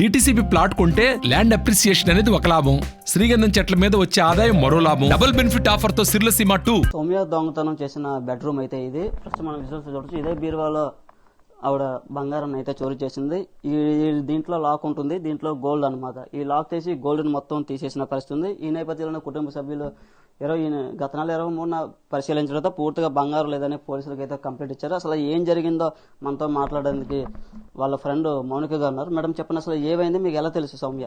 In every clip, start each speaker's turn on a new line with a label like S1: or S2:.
S1: DTCP plot కొంటే land appreciation అనేది ఒక లాభం, శ్రీగంధం చెట్ల మీద వచ్చే ఆదాయం మరో లాభం. డబుల్ బెనిఫిట్ ఆఫర్ తో సిర్లసీమ 2.
S2: సౌమ్య దొంగతనం చేసిన బెడ్రూమ్ అయితే ఇది. ప్రస్తుతం మనం విజువల్స్ చూడొచ్చు. ఇదే బీరువాలో ఆవిడ బంగారం అయితే చోరీ చేసింది. దీంట్లో లాక్ ఉంటుంది, దీంట్లో గోల్డ్ అనమాట. ఈ లాక్ తీసి గోల్డ్ మొత్తం తీసేసిన పరిస్థితి ఉంది. ఈ నేపథ్యంలో కుటుంబ సభ్యులు గత నెల 23న పరిశీలించడంతో పూర్తిగా బంగారం లేదని పోలీసులకు అయితే కంప్లైంట్ ఇచ్చారు. అసలు ఏం జరిగిందో మనతో మాట్లాడడానికి వాళ్ళ ఫ్రెండ్ మౌనిక గారు ఉన్నారు. మేడం చెప్పండి, అసలు ఏమైంది, మీకు ఎలా తెలుసు సౌమ్య?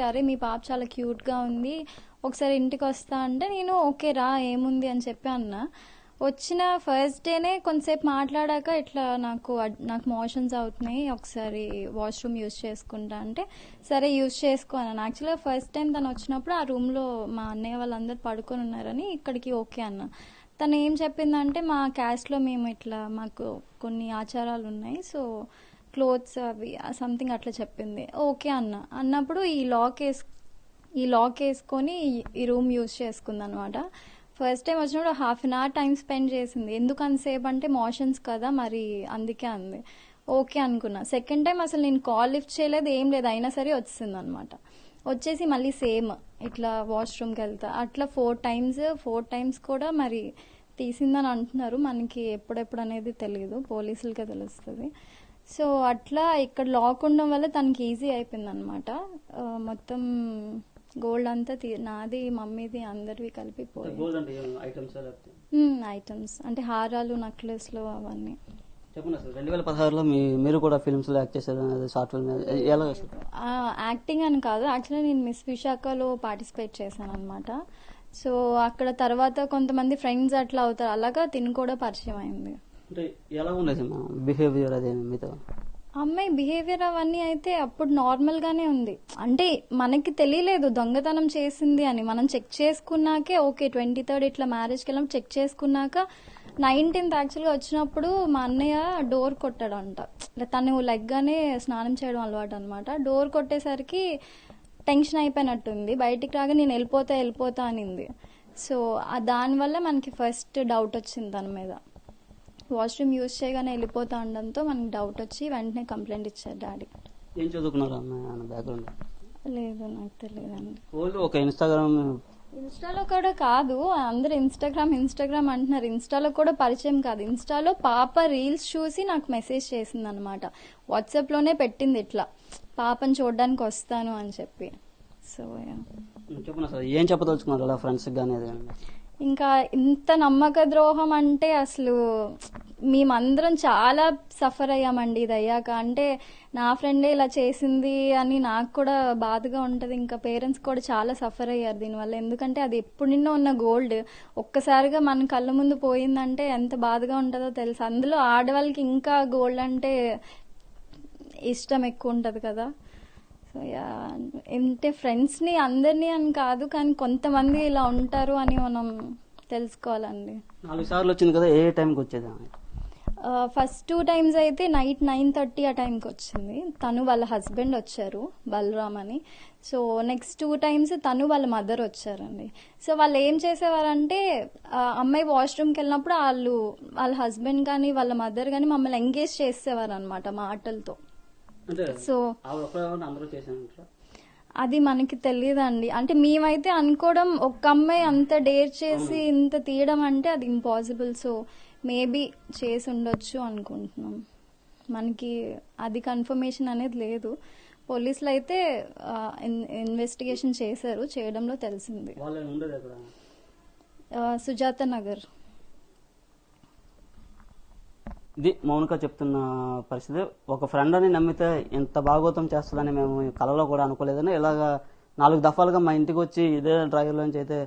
S3: అరే మీ పాప చాలా క్యూట్ గా ఉంది, ఒకసారి ఇంటికి వస్తా అంటే నేను ఓకే రా ఏముంది అని చెప్పి అన్నా. వచ్చిన ఫస్ట్ డేనే కొంతసేపు మాట్లాడాక ఇట్లా నాకు మోషన్స్ అవుతున్నాయి, ఒకసారి వాష్రూమ్ యూజ్ చేసుకుంటా అంటే సరే యూజ్ చేసుకోను. యాక్చువల్గా ఫస్ట్ టైం తను వచ్చినప్పుడు ఆ రూమ్లో మా అన్నయ్య వాళ్ళందరూ పడుకొని ఉన్నారని ఇక్కడికి ఓకే అన్న. తను ఏం చెప్పిందంటే మా క్యాస్ట్లో మేము ఇట్లా మాకు కొన్ని ఆచారాలు ఉన్నాయి, సో క్లోత్స్ అవి సంథింగ్ అట్లా చెప్పింది. ఓకే అన్నప్పుడు ఈ లాక్ వేసుకొని ఈ రూమ్ యూజ్ చేసుకుంది అనమాట. ఫస్ట్ టైం వచ్చినప్పుడు ½ అన్ అవర్ టైం స్పెండ్ చేసింది. ఎందుకు అంతసేపు అంటే మోషన్స్ కదా మరి అందుకే అంది. ఓకే అనుకున్నా. సెకండ్ టైం అసలు నేను కాల్ లిఫ్ట్ చేయలేదు, ఏం లేదు, అయినా సరే వచ్చింది అనమాట. వచ్చేసి మళ్ళీ సేమ్ ఇట్లా వాష్రూమ్కి వెళ్తా అట్లా 4 టైమ్స్ కూడా మరి తీసిందని అంటున్నారు. మనకి ఎప్పుడెప్పుడు అనేది తెలియదు, పోలీసులకే తెలుస్తుంది. సో అట్లా ఇక్కడ లాక్ ఉండడం వల్ల తనకి ఈజీ అయిపోయింది అనమాట. మొత్తం గోల్డ్ అంతా నాది మమ్మీది అందరివి కలిపి ఐటమ్స్ అంటే హారాలు నెక్లెస్లు అవన్నీ.
S2: చెప్పండి, అసలు 2016లో మీరు కూడా ఫిల్మ్స్ లో యాక్ట్ చేశారు, షార్ట్ ఫిల్మ్ ఎలా?
S3: యాక్టింగ్ అని కాదు, యాక్చువల్లీ నేను మిస్ విశాఖలో పార్టిసిపేట్ చేశాను అనమాట. సో అక్కడ తర్వాత కొంతమంది ఫ్రెండ్స్ అట్లా అవుతారు, అలాగా తిని కూడా పరిచయం అయింది.
S2: అంటే ఎలా ఉండేది బిహేవియర్ అదే మీతో?
S3: అమ్మాయి బిహేవియర్ అవన్నీ అయితే అప్పుడు నార్మల్ గానే ఉంది. అంటే మనకి తెలియలేదు దొంగతనం చేసింది అని. మనం చెక్ చేసుకున్నాకే ఓకే 23rd ఇట్లా మ్యారేజ్కి వెళ్ళాం, చెక్ చేసుకున్నాక 19th యాక్చువల్గా వచ్చినప్పుడు మా అన్నయ్య డోర్ కొట్టాడంట. తను లెగ్గానే స్నానం చేయడం అలవాటు అనమాట. డోర్ కొట్టేసరికి టెన్షన్ అయిపోయినట్టుంది, బయటికి రాగా నేను వెళ్ళిపోతా అనింది. సో దానివల్ల మనకి ఫస్ట్ డౌట్ వచ్చింది తన మీద. వాష్రూమ్ యూజ్ చేయగానే వెళ్ళిపోతా ఉండడంతో మనకి డౌట్ వచ్చి వెంటనే కంప్లైంట్ ఇచ్చారు డాడీ.
S2: ఏం చదువుకున్నారు అన్న బ్యాక్గ్రౌండ్?
S3: లేదు నాకు తెలియదండి.
S2: ఒక
S3: ఇన్స్టాలో కూడా కాదు, అందరు ఇన్స్టాగ్రామ్ అంటున్నారు. ఇన్స్టాలో కూడా పరిచయం కాదు. ఇన్స్టాలో పాప రీల్స్ చూసి నాకు మెసేజ్ చేసింది అనమాట. వాట్సాప్ లోనే పెట్టింది ఇట్లా పాపని చూడడానికి వస్తాను అని చెప్పి. సో
S2: చెప్పండి, అసలు ఏం చెప్పదలుచుకున్నారు అలా ఫ్రెండ్స్ కానీ?
S3: ఇంకా ఇంత నమ్మక ద్రోహం అంటే అసలు మేమందరం చాలా సఫర్ అయ్యామండి ఇది అయ్యాక. అంటే నా ఫ్రెండే ఇలా చేసింది అని నాకు కూడా బాధగా ఉంటుంది. ఇంకా పేరెంట్స్ కూడా చాలా సఫర్ అయ్యారు దీనివల్ల. ఎందుకంటే అది ఎప్పుడు నిన్న ఉన్న గోల్డ్ ఒక్కసారిగా మన కళ్ళ ముందు పోయిందంటే ఎంత బాధగా ఉంటుందో తెలుసు. అందులో ఆడవాళ్ళకి ఇంకా గోల్డ్ అంటే ఇష్టం ఎక్కువ ఉంటుంది కదా. సో అంటే ఫ్రెండ్స్ని అందరినీ అని కాదు, కానీ కొంతమంది ఇలా ఉంటారు అని మనం తెలుసుకోవాలండి.
S2: 4 సార్లు వచ్చింది కదా, ఏ టైంకి వచ్చేది?
S3: ఫస్ట్ 2 టైమ్స్ అయితే నైట్ 9:30 ఆ టైంకి వచ్చింది. తను వాళ్ళ హస్బెండ్ వచ్చారు, బలరామ్ అని. సో నెక్స్ట్ 2 టైమ్స్ తను వాళ్ళ మదర్ వచ్చారండి. సో వాళ్ళు ఏం చేసేవారంటే అమ్మాయి వాష్రూమ్కి వెళ్ళినప్పుడు వాళ్ళ హస్బెండ్ కానీ వాళ్ళ మదర్ కానీ మమ్మల్ని ఎంగేజ్ చేసేవారు అనమాట మాటలతో. సో అది మనకి తెలియదండి. అంటే మేమైతే అనుకోవడం ఒక అమ్మాయి అంత డేర్ చేసి ఇంత తీయడం అంటే అది ఇంపాసిబుల్. సో మేబీ చేసి ఉండొచ్చు అనుకుంటున్నాం. మనకి అది కన్ఫర్మేషన్ అనేది లేదు. పోలీసులు అయితే ఇన్వెస్టిగేషన్ చేశారు, చేయడంలో తెలిసింది. సుజాత నగర్.
S2: ఇది మౌనిక చెప్తున్న పరిస్థితి. ఒక ఫ్రెండ్ అని నమ్మితే ఇంత భాగవతం చేస్తుందని మేము కలలో కూడా అనుకోలేదని, ఇలాగా 4 దఫాలుగా మా ఇంటికి వచ్చి ఇదే డ్రైవర్లోంచి అయితే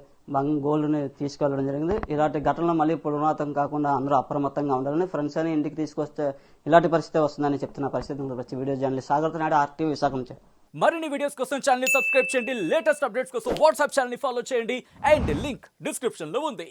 S2: గోల్డ్ని తీసుకెళ్లడం జరిగింది. ఇలాంటి ఘటనలు మళ్ళీ పునరావృతం కాకుండా అందరూ అప్రమత్తంగా ఉండాలని, ఫ్రెండ్స్ అని ఇంటికి తీసుకొస్తే ఇలాంటి పరిస్థితి వస్తుందని చెప్తున్న పరిస్థితి. Video journalist Sagar Naidu, RTV Visakha నుంచి.
S4: మరిన్ని వీడియోస్ కోసం ఛానల్ ని సబ్స్క్రైబ్ చేయండి, లేటెస్ట్ అప్డేట్స్ కోసం వాట్సాప్ ఛానల్ ని ఫాలో చేయండి, అండ్ లింక్ డిస్క్రిప్షన్ లో ఉంది.